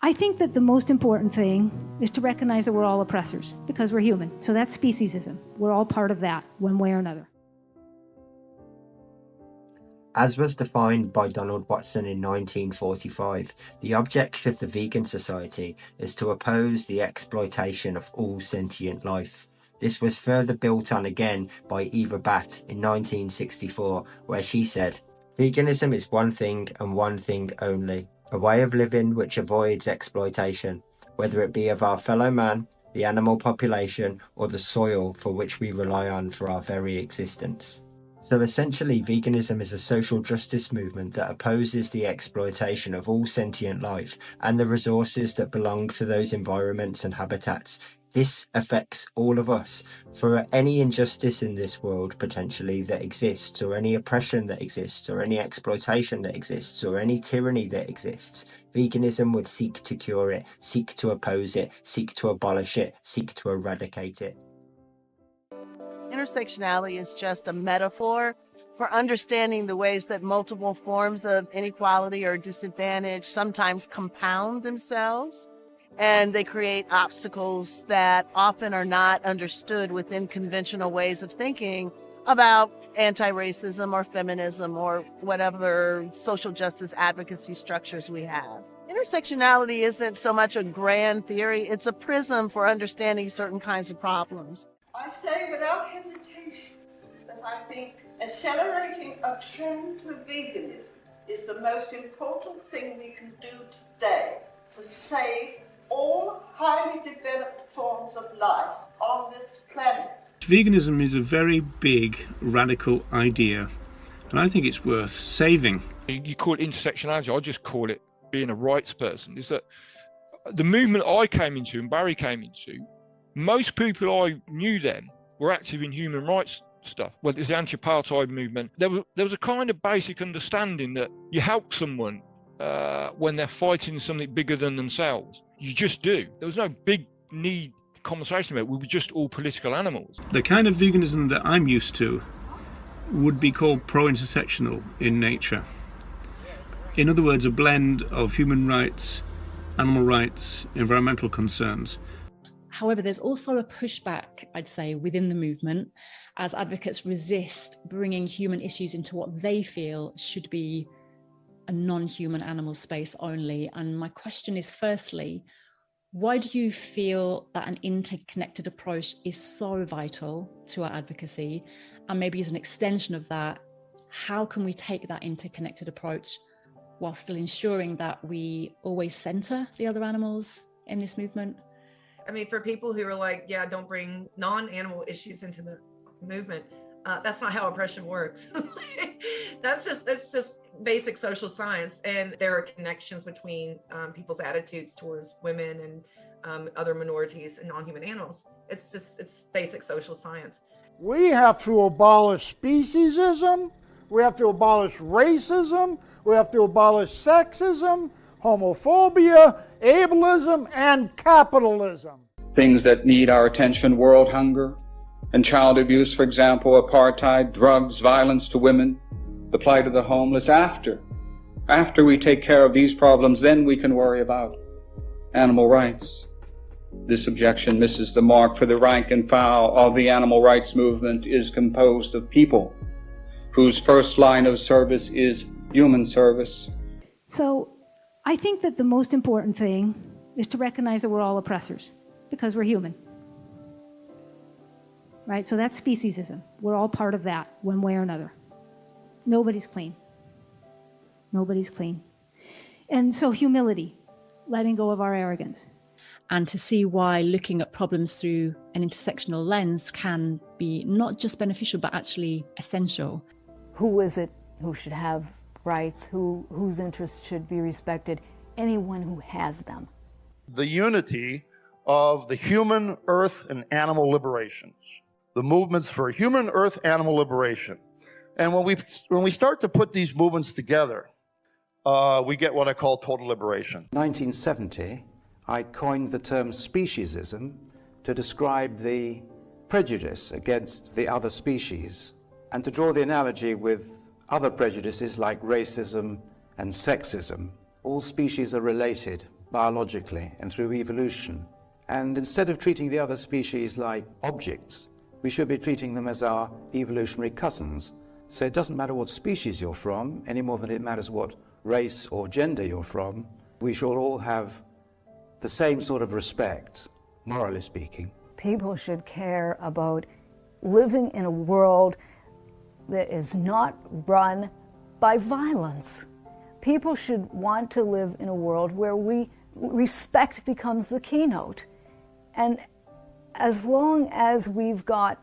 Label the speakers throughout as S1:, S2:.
S1: I think that the most important thing is to recognize that we're all oppressors because we're human. So that's speciesism. We're all part of that, one way or another.
S2: As was defined by Donald Watson in 1945, the object of the Vegan Society is to oppose the exploitation of all sentient life. This was further built on again by Eva Batt in 1964, where she said, "Veganism is one thing and one thing only, a way of living which avoids exploitation, whether it be of our fellow man, the animal population, or the soil for which we rely on for our very existence." So essentially, veganism is a social justice movement that opposes the exploitation of all sentient life and the resources that belong to those environments and habitats. This affects all of us. For any injustice in this world potentially that exists, or any oppression that exists, or any exploitation that exists, or any tyranny that exists, veganism would seek to cure it, seek to oppose it, seek to abolish it, seek to eradicate it.
S3: Intersectionality is just a metaphor for understanding the ways that multiple forms of inequality or disadvantage sometimes compound themselves, and they create obstacles that often are not understood within conventional ways of thinking about anti-racism or feminism or whatever social justice advocacy structures we have. Intersectionality isn't so much a grand theory, it's a prism for understanding certain kinds of problems.
S4: I say without hesitation that I think accelerating a trend to veganism is the most important thing we can do today to save all highly developed forms of life on this planet.
S5: Veganism is a very big, radical idea, and I think it's worth saving.
S6: You call it intersectionality, I just call it being a rights person. Is that the movement I came into and Barry came into, most people I knew then were active in human rights stuff. Whether it's the anti-apartheid movement, there was a kind of basic understanding that you help someone when they're fighting something bigger than themselves. You just do. There was no big need conversation about it. We were just all political animals.
S5: The kind of veganism that I'm used to would be called pro-intersectional in nature. In other words, a blend of human rights, animal rights, environmental concerns.
S7: However, there's also a pushback, I'd say, within the movement as advocates resist bringing human issues into what they feel should be a non-human animal space only. And my question is, firstly, why do you feel that an interconnected approach is so vital to our advocacy? And maybe as an extension of that, how can we take that interconnected approach while still ensuring that we always center the other animals in this movement?
S8: I mean, for people who are like, yeah, don't bring non-animal issues into the movement, that's not how oppression works. That's just basic social science. And there are connections between people's attitudes towards women and other minorities and non-human animals. It's basic social science.
S9: We have to abolish speciesism. We have to abolish racism. We have to abolish sexism, homophobia, ableism, and capitalism.
S10: Things that need our attention: world hunger and child abuse, for example, apartheid, drugs, violence to women, the plight of the homeless. After we take care of these problems, then we can worry about animal rights. This objection misses the mark, for the rank and file of the animal rights movement is composed of people whose first line of service is human service.
S1: So I think that the most important thing is to recognize that we're all oppressors because we're human. Right? So that's speciesism. We're all part of that, one way or another. Nobody's clean. Nobody's clean. And so humility, letting go of our arrogance.
S7: And to see why looking at problems through an intersectional lens can be not just beneficial, but actually essential.
S11: Who is it who should have rights? Whose interests should be respected? Anyone who has them.
S9: The unity of the human, earth, and animal liberations. The movements for human, earth, animal liberation. And when we start to put these movements together, we get what I call total liberation.
S12: 1970, I coined the term speciesism to describe the prejudice against the other species and to draw the analogy with other prejudices like racism and sexism. All species are related biologically and through evolution. And instead of treating the other species like objects, we should be treating them as our evolutionary cousins. So it doesn't matter what species you're from, any more than it matters what race or gender you're from. We should all have the same sort of respect, morally speaking.
S11: People should care about living in a world that is not run by violence. People should want to live in a world where respect becomes the keynote. And as long as we've got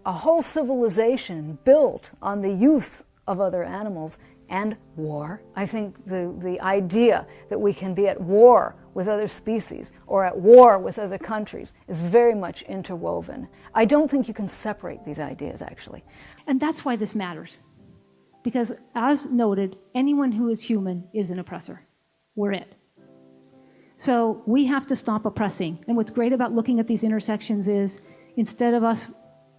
S11: a whole civilization built on the use of other animals and war, I think the idea that we can be at war with other species or at war with other countries is very much interwoven. I don't think you can separate these ideas, actually.
S1: And that's why this matters. Because as noted, anyone who is human is an oppressor. We're it. So we have to stop oppressing. And what's great about looking at these intersections is instead of us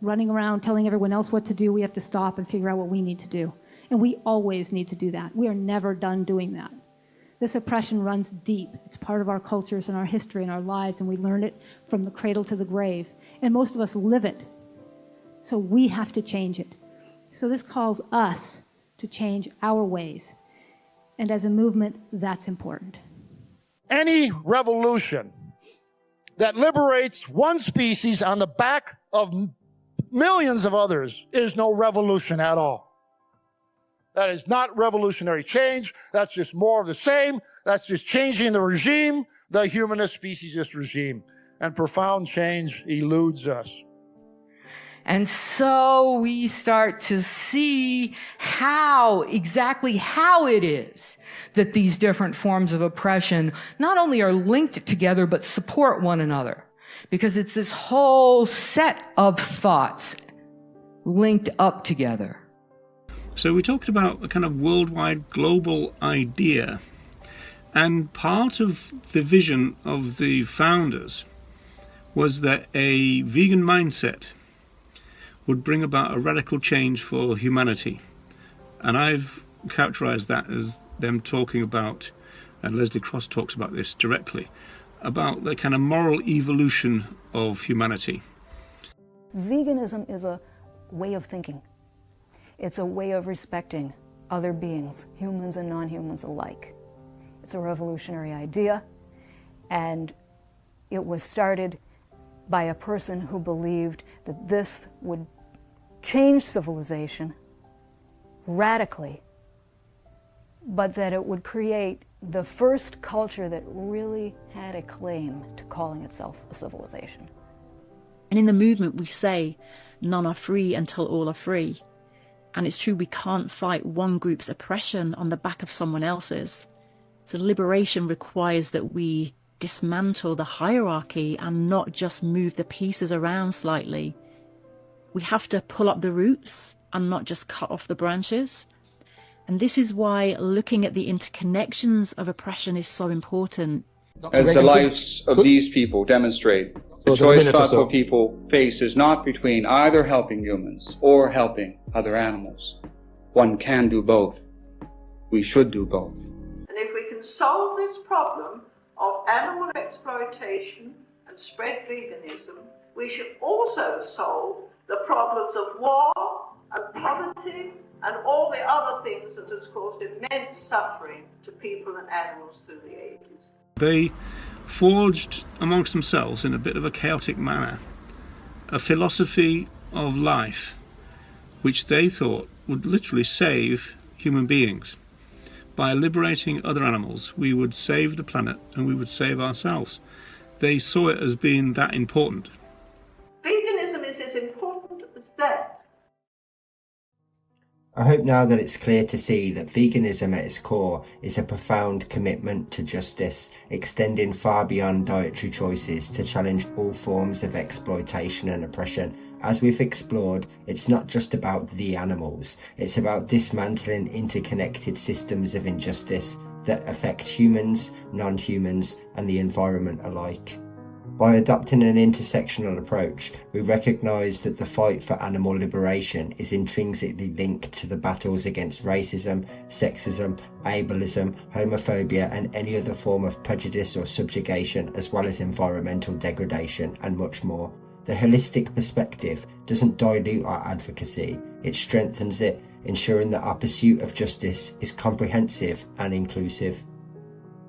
S1: running around telling everyone else what to do, we have to stop and figure out what we need to do. And we always need to do that. We are never done doing that. This oppression runs deep. It's part of our cultures and our history and our lives, and we learn it from the cradle to the grave. And most of us live it. So we have to change it. So this calls us to change our ways. And as a movement, that's important.
S9: Any revolution that liberates one species on the back of millions of others is no revolution at all. That is not revolutionary change. That's just more of the same. That's just changing the regime, the humanist speciesist regime. And profound change eludes us.
S13: And so we start to see exactly how it is that these different forms of oppression not only are linked together, but support one another. Because it's this whole set of thoughts linked up together.
S5: So we talked about a kind of worldwide global idea. And part of the vision of the founders was that a vegan mindset would bring about a radical change for humanity. And I've characterized that as them talking about, and Leslie Cross talks about this directly, about the kind of moral evolution of humanity.
S11: Veganism is a way of thinking. It's a way of respecting other beings, humans and non-humans alike. It's a revolutionary idea, and it was started by a person who believed that this would change civilization radically, but that it would create the first culture that really had a claim to calling itself a civilization.
S7: And in the movement, we say, none are free until all are free. And it's true, we can't fight one group's oppression on the back of someone else's. So liberation requires that we dismantle the hierarchy and not just move the pieces around slightly. We have to pull up the roots and not just cut off the branches. And this is why looking at the interconnections of oppression is so important.
S10: As the lives of these people demonstrate, the choice thoughtful people face is not between either helping humans or helping other animals. One can do both. We should do both.
S4: And if we can solve this problem of animal exploitation and spread veganism, we should also solve the problems of war and poverty and all the other things that has caused immense suffering to people and animals through the ages.
S5: They forged amongst themselves, in a bit of a chaotic manner, a philosophy of life which they thought would literally save human beings. By liberating other animals, we would save the planet and we would save ourselves. They saw it as being that important.
S4: Veganism is as important as death.
S2: I hope now that it's clear to see that veganism at its core is a profound commitment to justice, extending far beyond dietary choices to challenge all forms of exploitation and oppression. As we've explored, it's not just about the animals, it's about dismantling interconnected systems of injustice that affect humans, non-humans, and the environment alike. By adopting an intersectional approach, we recognise that the fight for animal liberation is intrinsically linked to the battles against racism, sexism, ableism, homophobia and any other form of prejudice or subjugation, as well as environmental degradation and much more. The holistic perspective doesn't dilute our advocacy, it strengthens it, ensuring that our pursuit of justice is comprehensive and inclusive.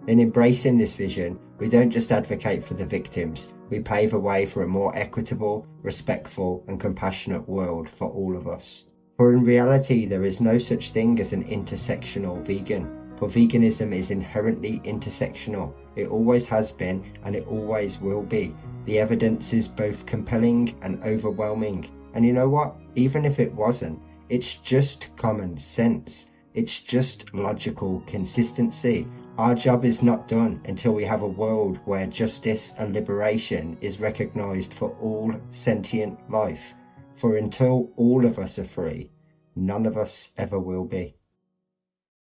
S2: In embracing this vision, we don't just advocate for the victims, we pave a way for a more equitable, respectful and compassionate world for all of us. For in reality, there is no such thing as an intersectional vegan, for veganism is inherently intersectional. It always has been and it always will be. The evidence is both compelling and overwhelming. And you know what? Even if it wasn't, it's just common sense. It's just logical consistency. Our job is not done until we have a world where justice and liberation is recognised for all sentient life. For until all of us are free, none of us ever will be.